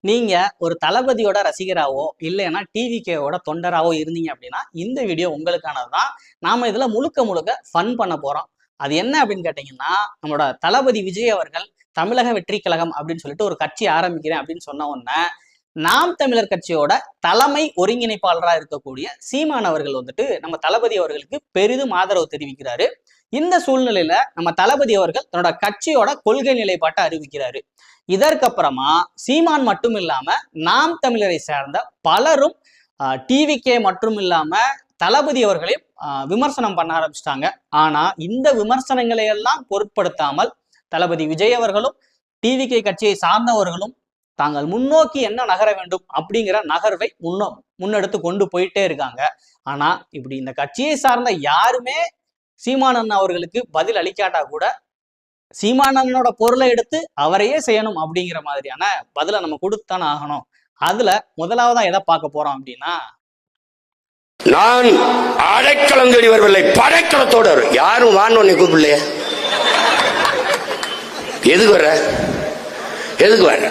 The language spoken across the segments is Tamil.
நீங்க ஒரு தளபதியோட ரசிகராவோ இல்லைன்னா டிவிகேவோட தொண்டராவோ இருந்தீங்க அப்படின்னா இந்த வீடியோ உங்களுக்கானதுதான். நாம இதுல முழுக்க முழுக்க ஃபன் பண்ண போறோம். அது என்ன அப்படின்னு கேட்டீங்கன்னா, நம்மளோட தளபதி விஜய் அவர்கள் தமிழக வெற்றி கழகம் அப்படின்னு சொல்லிட்டு ஒரு கட்சி ஆரம்பிக்கிறேன் அப்படின்னு சொன்ன உடனே நாம் தமிழர் கட்சியோட தலைமை ஒருங்கிணைப்பாளராக இருக்கக்கூடிய சீமான் அவர்கள் வந்துட்டு நம்ம தளபதி அவர்களுக்கு பெரிதும் ஆதரவு தெரிவிக்கிறாரு. இந்த சூழ்நிலையில நம்ம தளபதி அவர்கள் தன்னோட கட்சியோட கொள்கை நிலைப்பாட்டை அறிவிக்கிறாரு. இதற்கப்புறமா சீமான் மட்டும் இல்லாம நாம் தமிழரை சேர்ந்த பலரும் டிவிகே மட்டும் இல்லாம தளபதி அவர்களையும் விமர்சனம் பண்ண ஆரம்பிச்சிட்டாங்க. ஆனா இந்த விமர்சனங்களை எல்லாம் பொருட்படுத்தாமல் தளபதி விஜய் அவர்களும் டிவிகே கட்சியை சார்ந்தவர்களும் தாங்கள் முன்னோக்கி என்ன நகர வேண்டும் அப்படிங்கிற நகர்வை முன்னெடுத்து கொண்டு போயிட்டே இருக்காங்க. ஆனா இப்படி இந்த கட்சியை சார்ந்த யாருமே சீமானன் அவர்களுக்கு பதில் அளிக்காட்டா கூட சீமானனோட பொருளை எடுத்து அவரையே செய்யணும் அப்படிங்கிற மாதிரியான பதிலை நம்ம கொடுத்தானே ஆகணும். அதுல முதலாவதா எதை பார்க்க போறோம் அப்படின்னா, நான் அடைக்கலம் தேடி வரவில்லை, படைக்கலத்தோட யாரும் வான்னு கூப்பிடலையே. எதுக்கு வர்ற? எதுக்கு வர்ற?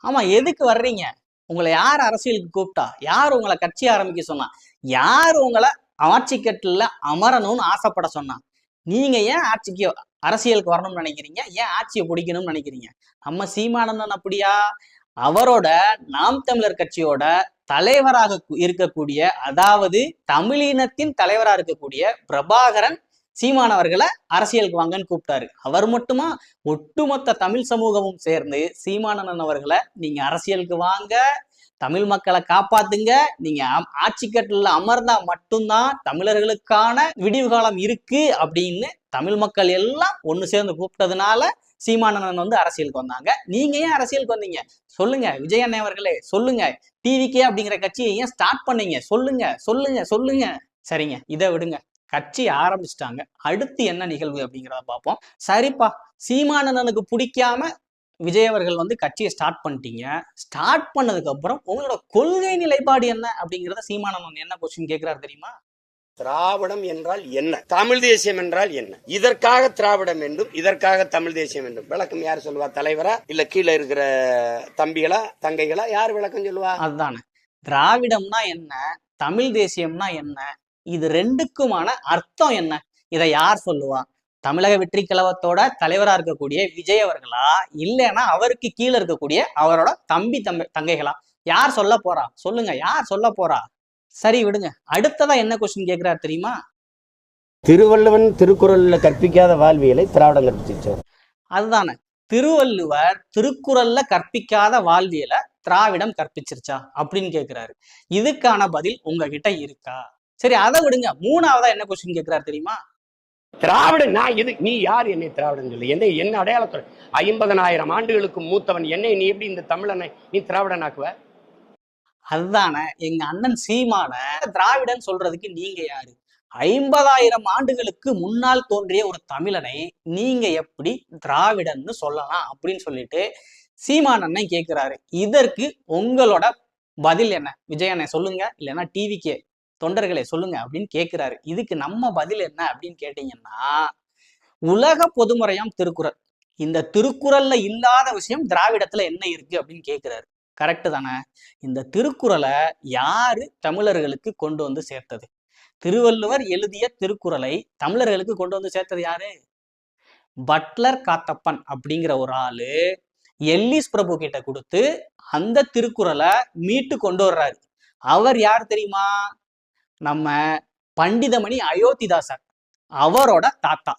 ஆமா, எதுக்கு வர்றீங்க? உங்களை யார் அரசியலுக்கு கூப்பிட்டா? யார் உங்களை கட்சி ஆரம்பிக்க சொன்னா? யார் உங்களை ஆட்சி கட்டில அமரணும்னு ஆசைப்பட சொன்னா? நீங்க ஏன் ஆட்சிக்கு அரசியலுக்கு வரணும்னு நினைக்கிறீங்க? ஏன் ஆட்சியை பிடிக்கணும்னு நினைக்கிறீங்க? நம்ம சீமானந்தன் அப்படியா? அவரோட நாம் தமிழர் கட்சியோட தலைவராக இருக்கக்கூடிய, அதாவது தமிழினத்தின் தலைவராக இருக்கக்கூடிய பிரபாகரன் சீமானவர்களை அரசியலுக்கு வாங்கன்னு கூப்பிட்டாரு. அவர் மட்டுமா, ஒட்டுமொத்த தமிழ் சமூகமும் சேர்ந்து சீமானந்தன் அவர்களை நீங்க அரசியலுக்கு வாங்க, தமிழ் மக்களை காப்பாத்துங்க, நீங்க ஆட்சி கட்டில அமர்ந்தா மட்டும்தான் தமிழர்களுக்கான விடிவு காலம் இருக்கு அப்படின்னு தமிழ் மக்கள் எல்லாம் ஒண்ணு சேர்ந்து கூப்பிட்டதுனால சீமானந்தன் வந்து அரசியலுக்கு வந்தாங்க. நீங்க ஏன் அரசியலுக்கு வந்தீங்க? சொல்லுங்க விஜய் அண்ணன் அவர்களே, சொல்லுங்க. டிவிகே அப்படிங்கிற கட்சியை ஏன் ஸ்டார்ட் பண்ணீங்க? சொல்லுங்க சொல்லுங்க சொல்லுங்க. சரிங்க, இதை விடுங்க. கட்சி ஆரம்பிச்சிட்டாங்க, அடுத்து என்ன நிகழ்வு அப்படிங்கிறத பார்ப்போம். சரிப்பா, சீமானந்தனுக்கு பிடிக்காம விஜய் அவர்கள் வந்து கட்சியை ஸ்டார்ட் பண்ணிட்டீங்க. ஸ்டார்ட் பண்ணதுக்கு அப்புறம் உங்களோட கொள்கை நிலைப்பாடு என்ன அப்படிங்கிறத சீமானந்தன் என்ன கொஸ்டின் கேட்கிறாரு தெரியுமா? திராவிடம் என்றால் என்ன, தமிழ் தேசியம் என்றால் என்ன, இதற்காக திராவிடம் என்றும் இதற்காக தமிழ் தேசியம் என்றும் விளக்கம் யார் சொல்லுவா? தலைவரா இல்ல கீழே இருக்கிற தம்பிகளா தங்கைகளா? யார் விளக்கம் சொல்லுவா? அதுதானே, திராவிடம்னா என்ன, தமிழ் தேசியம்னா என்ன, இது ரெண்டுக்குமான அர்த்தம் என்ன, இதை யார் சொல்லுவா? தமிழக வெற்றி கழகத்தோட தலைவரா இருக்கக்கூடிய விஜய் அவர்களா, இல்லைன்னா அவருக்கு கீழே இருக்கக்கூடிய அவரோட தங்கைகளா? யார் சொல்ல போறா? சொல்லுங்க, யார் சொல்ல போறா? சரி விடுங்க, அடுத்ததா என்ன கொஸ்டின் கேட்கிறார் தெரியுமா? திருவள்ளுவன் திருக்குறள்ல கற்பிக்காத வாழ்வியலை திராவிடம் கற்பிச்சார். அதுதானே, திருவள்ளுவர் திருக்குறள்ல கற்பிக்காத வாழ்வியலை திராவிடம் கற்பிச்சிருச்சா அப்படின்னு கேட்கிறாரு. இதுக்கான பதில் உங்ககிட்ட இருக்கா? சரி, அதை விடுங்க. மூணாவதா என்ன கொஸ்டின் கேட்கிறாரு தெரியுமா? திராவிடன் நான் எது, நீ யார் என்னை திராவிடன் சொல்லு, என்னை என்ன அடையாளத்தோட 50,000 ஆண்டுகளுக்கு மூத்தவன் என்னை நீ எப்படி இந்த தமிழனை நீ திராவிடன் ஆக்குவ? அதுதானே, எங்க அண்ணன் சீமான திராவிடன் சொல்றதுக்கு நீங்க யாரு? 50,000 ஆண்டுகளுக்கு முன்னால் தோன்றிய ஒரு தமிழனை நீங்க எப்படி திராவிடன்னு சொல்லலாம் அப்படின்னு சொல்லிட்டு சீமான் அண்ணன் கேட்கிறாரு. இதற்கு உங்களோட பதில் என்ன? விஜய் அண்ணன் சொல்லுங்க, இல்லைன்னா டிவிக்கே தொண்டர்களை சொல்லுங்க அப்படின்னு கேட்கிறாரு. இதுக்கு நம்ம பதில் என்ன அப்படின்னு கேட்டீங்கன்னா, உலக பொதுமுறையாம் திருக்குறள், இந்த திருக்குறள்ல இல்லாத விஷயம் திராவிடத்துல என்ன இருக்கு அப்படின்னு கேட்கிறாரு. கரெக்டு தானே? இந்த திருக்குறளை யாரு தமிழர்களுக்கு கொண்டு வந்து சேர்த்தது? திருவள்ளுவர் எழுதிய திருக்குறளை தமிழர்களுக்கு கொண்டு வந்து சேர்த்தது யாரு? பட்லர் காத்தப்பன் அப்படிங்கிற ஒரு ஆளு எல்லிஸ் பிரபு கிட்ட கொடுத்து அந்த திருக்குறளை மீட்டு கொண்டு வர்றாரு. அவர் யார் தெரியுமா? நம்ம பண்டிதமணி அயோத்திதாசர், அவரோட தாத்தா.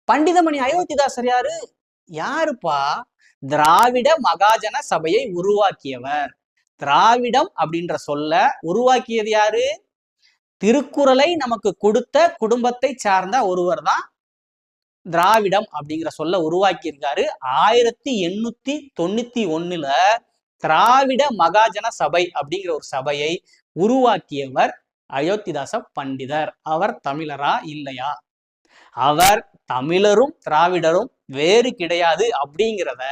பண்டிதமணி அயோத்திதாசர் யாரு? யாருப்பா? திராவிட மகாஜன சபையை உருவாக்கியவர். திராவிடம் அப்படின்ற சொல்ல உருவாக்கியது யாரு? திருக்குறளை நமக்கு கொடுத்த குடும்பத்தை சார்ந்த ஒருவர் தான் திராவிடம் அப்படிங்கிற சொல்ல உருவாக்கி இருக்காரு. 1891 திராவிட மகாஜன சபை அப்படிங்கிற ஒரு சபையை உருவாக்கியவர் அயோத்திதாச பண்டிதர். அவர் தமிழரா இல்லையா? அவர் தமிழரும் திராவிடரும் வேறு கிடையாது அப்படிங்கிறத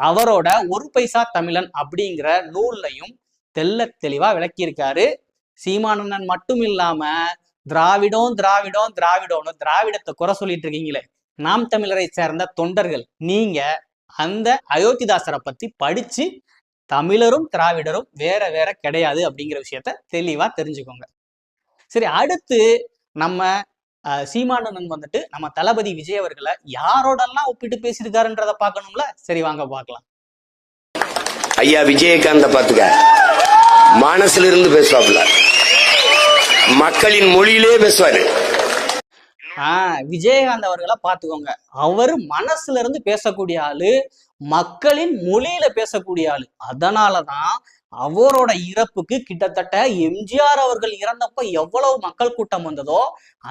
அவரோட ஒரு பைசா தமிழன் அப்படிங்கிற நூல்லையும் தெல்ல தெளிவா விளக்கியிருக்காரு. சீமானந்தன் மட்டும் இல்லாம திராவிடம் திராவிடம் திராவிடம்னு திராவிடத்தை குறை சொல்லிட்டு இருக்கீங்களே நாம் தமிழரை சேர்ந்த தொண்டர்கள், நீங்க அந்த அயோத்திதாசரை பத்தி படிச்சு தமிழரும் திராவிடரும் வேற வேற கிடையாது அப்படிங்கிற விஷயத்த தெளிவா தெரிஞ்சுக்கோங்க. சரி, அடுத்து நம்ம சீமானந்தன் வந்துட்டு நம்ம தளபதி விஜய் அவர்களை யாரோடெல்லாம் ஒப்பிட்டு பேசியிருக்காருன்றத பார்க்கணும்ல. சரி வாங்க பார்க்கலாம். ஐயா விஜயகாந்த பாத்துக்க, மனசுல இருந்து பேசுவாப்ல, மக்களின் மொழியிலே பேசுவாரு. விஜயகாந்த் அவர்களை பார்த்துக்கோங்க. அவர் மனசுல இருந்து பேசக்கூடிய ஆளு, மக்களின் மொழியில பேசக்கூடிய ஆளு. அதனாலதான் அவரோட இறப்புக்கு கிட்டத்தட்ட எம்ஜிஆர் அவர்கள் இறந்தப்ப எவ்வளவு மக்கள் கூட்டம் வந்ததோ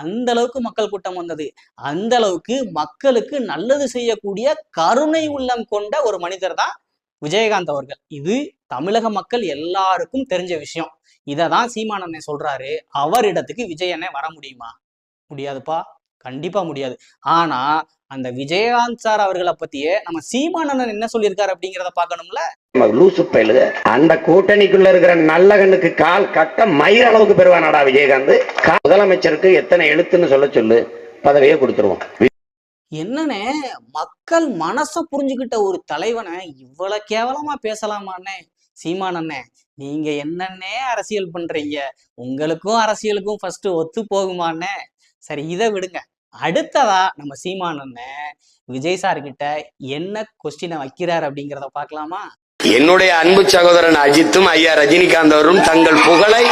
அந்த அளவுக்கு மக்கள் கூட்டம் வந்தது. அந்த அளவுக்கு மக்களுக்கு நல்லது செய்யக்கூடிய கருணை உள்ளம் கொண்ட ஒரு மனிதர் தான் விஜயகாந்த் அவர்கள். இது தமிழக மக்கள் எல்லாருக்கும் தெரிஞ்ச விஷயம். இததான் சீமானண்ணே சொல்றாரு. அவரிடத்துக்கு விஜய் அண்ணே வர முடியுமா? முடியாதுப்பா, கண்டிப்பா முடியாது. ஆனா அந்த விஜயகாந்த் சார் அவர்களை பத்தியே நம்ம சீமானண்ணன் என்ன சொல்லியிருக்காரு அப்படிங்கிறத பார்க்கணும்ல. லூசு பயலுக, அந்த கூட்டணிக்குள்ள இருக்கிற நல்லகனுக்கு கால் கட்ட மயிர் அளவுக்கு பெறுவானாடா விஜயகாந்த். முதலமைச்சருக்கு எத்தனை எழுத்துன்னு சொல்ல சொல்லு, பதவியே கொடுத்துருவோம். என்னன்னு மக்கள் மனச புரிஞ்சுக்கிட்ட ஒரு தலைவனை இவ்வளவு கேவலமா பேசலாமாண்ணே? சீமானண்ணே, நீங்க என்னன்னே அரசியல் பண்றீங்க? உங்களுக்கும் அரசியலுக்கும் ஃபர்ஸ்ட் ஒத்து போகுமாண்ணே? சரி, இதை விடுங்க. அடுத்ததா நம்ம சீமானண்ணன் விஜய் சார் கிட்ட என்ன கொஸ்டினை வைக்கிறார் அப்படிங்கிறத பார்க்கலாமா? என்னுடைய அன்பு சகோதரன் அஜித்தும் ஐயா ரஜினிகாந்த் அவரும் தங்கள் புகழை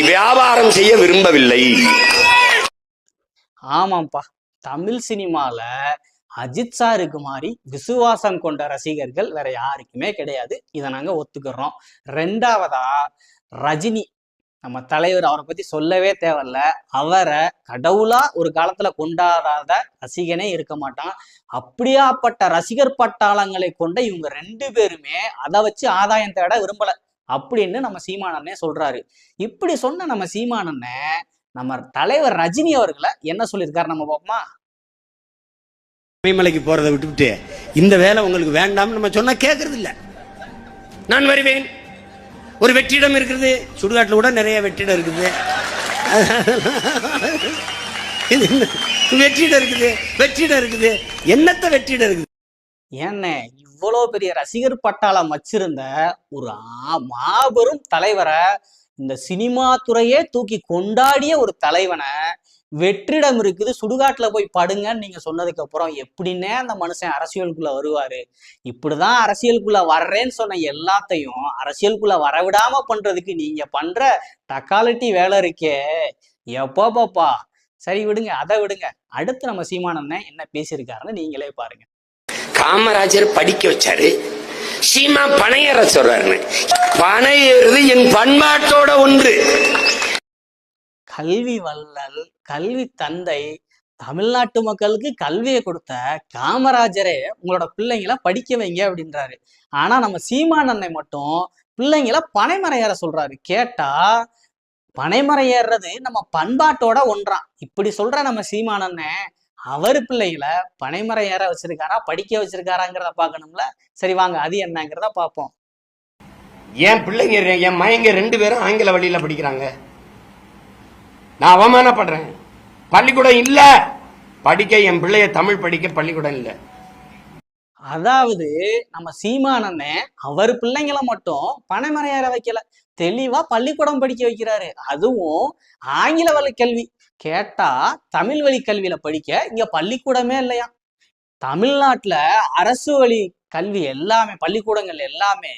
வியாபாரம் செய்ய விரும்பவில்லை. ஆமாப்பா, தமிழ் சினிமால அஜித் சாருக்கு மாதிரி விசுவாசம் கொண்ட ரசிகர்கள் வேற யாருக்குமே கிடையாது. இதை நாங்க ஒத்துக்கிறோம். ரெண்டாவதா ரஜினி, நம்ம தலைவர், அவரை பத்தி சொல்லவே தேவையில்ல. அவரை கடவுளா ஒரு காலத்துல கொண்டாடாத ரசிகனே இருக்க மாட்டான். அப்படியாப்பட்ட ரசிகர் பட்டாளங்களை கொண்ட இவங்க ரெண்டு பேருமே அதை வச்சு ஆதாயம் தேட விரும்பல அப்படின்னு நம்ம சீமானண்ணே சொல்றாரு. இப்படி சொன்ன நம்ம சீமானண்ணே நம்ம தலைவர் ரஜினி அவர்களை என்ன சொல்லியிருக்காரு நம்ம பார்ப்போமா? மலைக்கு போறதை விட்டுவிட்டு இந்த வேலை உங்களுக்கு வேண்டாம் நம்ம சொன்னா கேட்கறது இல்ல. நான் வருவேன், ஒரு வெற்றிடம் இருக்கிறது, சுடுகாட்டில் கூட நிறைய வெற்றிடம் இருக்குது, வெற்றிடம் இருக்குது, என்னத்த வெற்றிடம் இருக்குது? ஏன்னே இவ்வளோ பெரிய ரசிகர் பட்டாளம் வச்சிருந்த ஒரு மாபெரும் தலைவரை, இந்த சினிமா துறையே தூக்கி கொண்டாடிய ஒரு தலைவனை வெற்றிடம் இருக்குது, சுடுகாட்டுல போய் படுங்கன்னு நீங்க சொன்னதுக்கு அப்புறம் எப்படின்னே அந்த மனுஷன் அரசியலுக்குள்ள வருவாரு? இப்படிதான் அரசியலுக்குள்ள வர்றேன்னு சொன்ன எல்லாத்தையும் அரசியலுக்குள்ள வரவிடாம பண்றதுக்கு நீங்க பண்ற டக்காலிட்டி வேலை இருக்கே, எப்பா. சரி விடுங்க, அதை விடுங்க. அடுத்து நம்ம சீமானண்ணன் என்ன பேசியிருக்காருன்னு நீங்களே பாருங்க. காமராஜர் படிக்க வச்சாரு, சீமா பனையேற சொல்றாரு. பனையேறது என் பண்பாட்டோட ஒன்று. கல்வி வள்ளல், கல்வி தந்தை, தமிழ்நாட்டு மக்களுக்கு கல்வியை கொடுத்த காமராஜரே உங்களோட பிள்ளைங்களை படிக்க வைங்க அப்படின்றாரு. ஆனா நம்ம சீமானண்ணை மட்டும் பிள்ளைங்களை பனைமரம் ஏற சொல்றாரு. கேட்டா பனைமரம் ஏறுறது நம்ம பண்பாட்டோட ஒன்றான். இப்படி சொல்ற நம்ம சீமானண்ணன் அவர் பிள்ளைகளை பனைமரம் ஏற வச்சிருக்காரா, படிக்க வச்சிருக்காராங்கிறத பார்க்கணும்ல. சரி வாங்க, அது என்னங்கிறத பார்ப்போம். என் பிள்ளைங்க, என் மயங்க 2 பேரும் ஆங்கில வழியில படிக்கிறாங்க. நான் அவமானப்படுறேன். பள்ளிக்கூடம் இல்ல, படிக்க என் பிள்ளைய தமிழ் படிக்க பள்ளிக்கூடம் இல்ல. அதாவது நம்ம சீமானண்ணே அவர் பிள்ளைங்களை மட்டும் பனைமரம் ஏற வைக்கல, தெளிவா பள்ளிக்கூடம் படிக்க வைக்கிறாரு. அதுவும் ஆங்கில வழி கல்வி. கேட்டா தமிழ் வழி கல்வியில படிக்க இங்க பள்ளிக்கூடமே இல்லையா? தமிழ்நாட்டுல அரசு வழி கல்வி எல்லாமே, பள்ளிக்கூடங்கள் எல்லாமே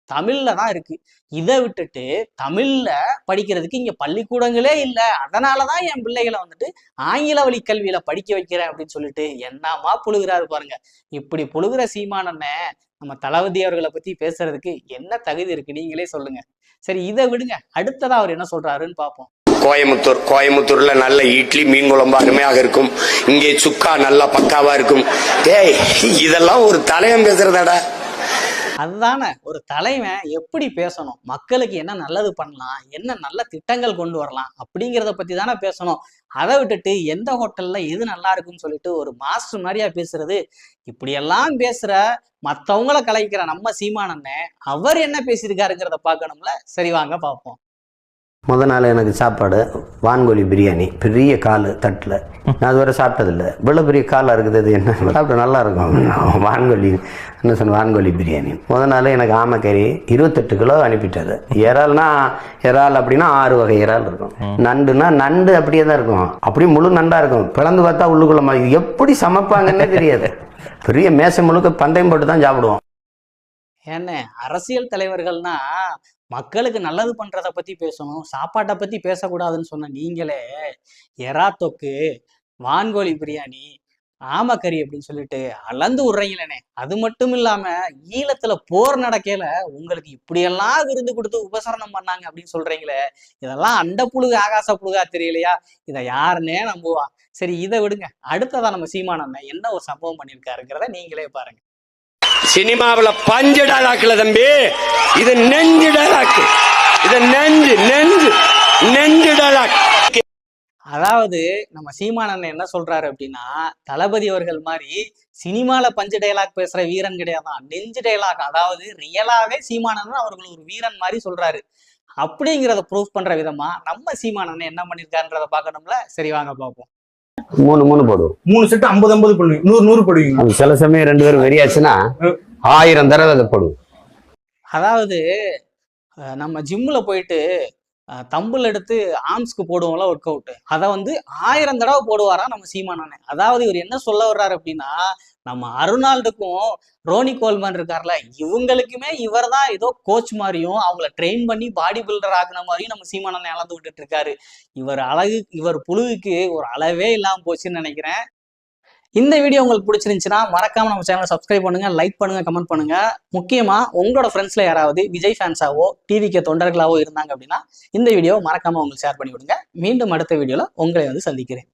தமிழ்ல தான் இருக்கு. இதை விட்டுட்டு தமிழ்ல படிக்கிறதுக்கு இங்க பள்ளிக்கூடங்களே இல்லை. அதனாலதான் என் பிள்ளைகளை வந்துட்டு ஆங்கில வழி கல்வியில படிக்க வைக்கிறேன் அப்படின்னு சொல்லிட்டு என்னமா புழுகிறாரு பாருங்க. இப்படி புழுகிற சீமானண்ணே நம்ம தளபதி அவர்களை பத்தி பேசுறதுக்கு என்ன தகுதி இருக்கு? நீங்களே சொல்லுங்க. சரி, இதை விடுங்க. அடுத்ததா அவர் என்ன சொல்றாருன்னு பார்ப்போம். கோயம்புத்தூர்ல நல்ல இட்லி மீன் குழம்பு அருமையாக இருக்கும், இங்கே சுக்கா நல்லா பக்காவா இருக்கும். டேய், இதெல்லாம் ஒரு தலைவன் பேசுறதாடா. அதுதானே ஒரு தலைவன் எப்படி பேசணும், மக்களுக்கு என்ன நல்லது பண்ணலாம், என்ன நல்ல திட்டங்கள் கொண்டு வரலாம் அப்படிங்கிறத பத்தி தானே பேசணும். அதை விட்டுட்டு எந்த ஹோட்டல்ல எது நல்லா இருக்குன்னு சொல்லிட்டு ஒரு மாஸ்டர் மாதிரியா பேசுறது? இப்படியெல்லாம் பேசுற மற்றவங்களை கலைக்கிற நம்ம சீமானண்ணே அவர் என்ன பேசியிருக்காருங்கிறத பார்க்கணும்ல. சரி வாங்க பார்ப்போம். முத நாள் எனக்கு சாப்பாடு வான்கோழி பிரியாணி, பெரிய கால் தட்டில். நான் அதுவரை சாப்பிட்டதில்லை. இவ்வளோ பெரிய காலாக இருக்குது, அது என்ன சாப்பிட்ட நல்லா இருக்கும். வான்கோழி என்ன சொன்ன, வான்கோழி பிரியாணி. முத நாள் எனக்கு ஆமைக்கறி 28 கிலோ அனுப்பிட்டாரு. இறால்னா இறால் அப்படின்னா 6 வகை இறால் இருக்கும். நண்டுனா நண்டு அப்படியே தான் இருக்கும், அப்படியே முழு நண்டாக இருக்கும். பிளந்து பார்த்தா உள்ளுக்குள்ள மாதிரி எப்படி சமைப்பாங்கன்னே தெரியாது. பெரிய மேசை முழுக்க பந்தயம் போட்டு தான் சாப்பிடுவோம். என்ன அரசியல் தலைவர்கள்னா மக்களுக்கு நல்லது பண்றத பத்தி பேசணும், சாப்பாட்டை பத்தி பேசக்கூடாதுன்னு சொன்ன நீங்களே எறா தொக்கு, வான்கோழி பிரியாணி, ஆமக்கறி அப்படின்னு சொல்லிட்டு அளந்து விடுறீங்களே. அது மட்டும் இல்லாம ஈழத்துல போர் நடக்கையில உங்களுக்கு இப்படியெல்லாம் விருந்து கொடுத்து உபசரணம் பண்ணாங்க அப்படின்னு சொல்றீங்களே. இதெல்லாம் அண்ட புழுகு ஆகாச புழுகா தெரியலையா? இதை யாருன்னே நம்புவா? சரி, இதை விடுங்க. அடுத்ததான் நம்ம சீமானண்ணன் என்ன ஒரு சம்பவம் பண்ணியிருக்காருங்கிறத நீங்களே பாருங்க. சினிமாவில் பஞ்சு டைலாக்ல தம்பி, இது நெஞ்சு டைலாக். இது நெஞ்சு நெஞ்சு நெஞ்சு டைலாக். அதாவது நம்ம சீமானண்ணன் என்ன சொல்றாரு அப்படின்னா, தளபதி அவர்கள் மாதிரி சினிமால பஞ்சு டைலாக் பேசுற வீரன் கிடையாதான், நெஞ்சு டைலாக். அதாவது ரியலாவே சீமானண்ணன் அவர்கள் ஒரு வீரன் மாதிரி சொல்றாரு. அப்படிங்கிறத ப்ரூஃப் பண்ற விதமா நம்ம சீமானண்ணன் என்ன பண்ணிருக்காருன்றத பாக்கணும்ல. சரி, வாங்க பார்ப்போம். 3 போடுவோம். 3 செட் 50 போடுவீங்க, 100 போடுவீங்க. சில சமயம் 2 பேரும் வெறியாச்சுன்னா 1000 தடவை அதை போடுவோம். அதாவது நம்ம ஜிம்ல போயிட்டு தம்பிள் எடுத்து ஆர்ம்ஸ்க்கு போடுவோம்ல ஒர்க் அவுட், அதை 1000 தடவை போடுவாரா நம்ம சீமானண்ணன். அதாவது இவர் என்ன சொல்ல வர்றாரு அப்படின்னா, நம்ம அருணால்டுக்கும் ரோனி கோல்மன் இருக்கார்ல, இவங்களுக்குமே இவர் தான் ஏதோ கோச் மாதிரியும் அவங்கள ட்ரெயின் பண்ணி பாடி பில்டர் ஆகுன மாதிரியும் நம்ம சீமானண்ணன் அளந்து விட்டுட்டு இருக்காரு. இவர் புழுவுக்கு ஒரு அளவே இல்லாம போச்சுன்னு நினைக்கிறேன். இந்த வீடியோ உங்களுக்கு பிடிச்சிருந்துச்சுன்னா மறக்காம நம்ம சேனலை சப்ஸ்கிரைப் பண்ணுங்க, லைக் பண்ணுங்க, கமெண்ட் பண்ணுங்க. முக்கியமா உங்களோட ஃப்ரெண்ட்ஸ்ல யாராவது விஜய் ஃபேன்ஸாவோ டிவிக்கு தொண்டர்களாவோ இருந்தாங்க அப்படின்னா இந்த வீடியோ மறக்காம உங்களுக்கு ஷேர் பண்ணி விடுங்க. மீண்டும் அடுத்த வீடியோல உங்களை சந்திக்கிறேன்.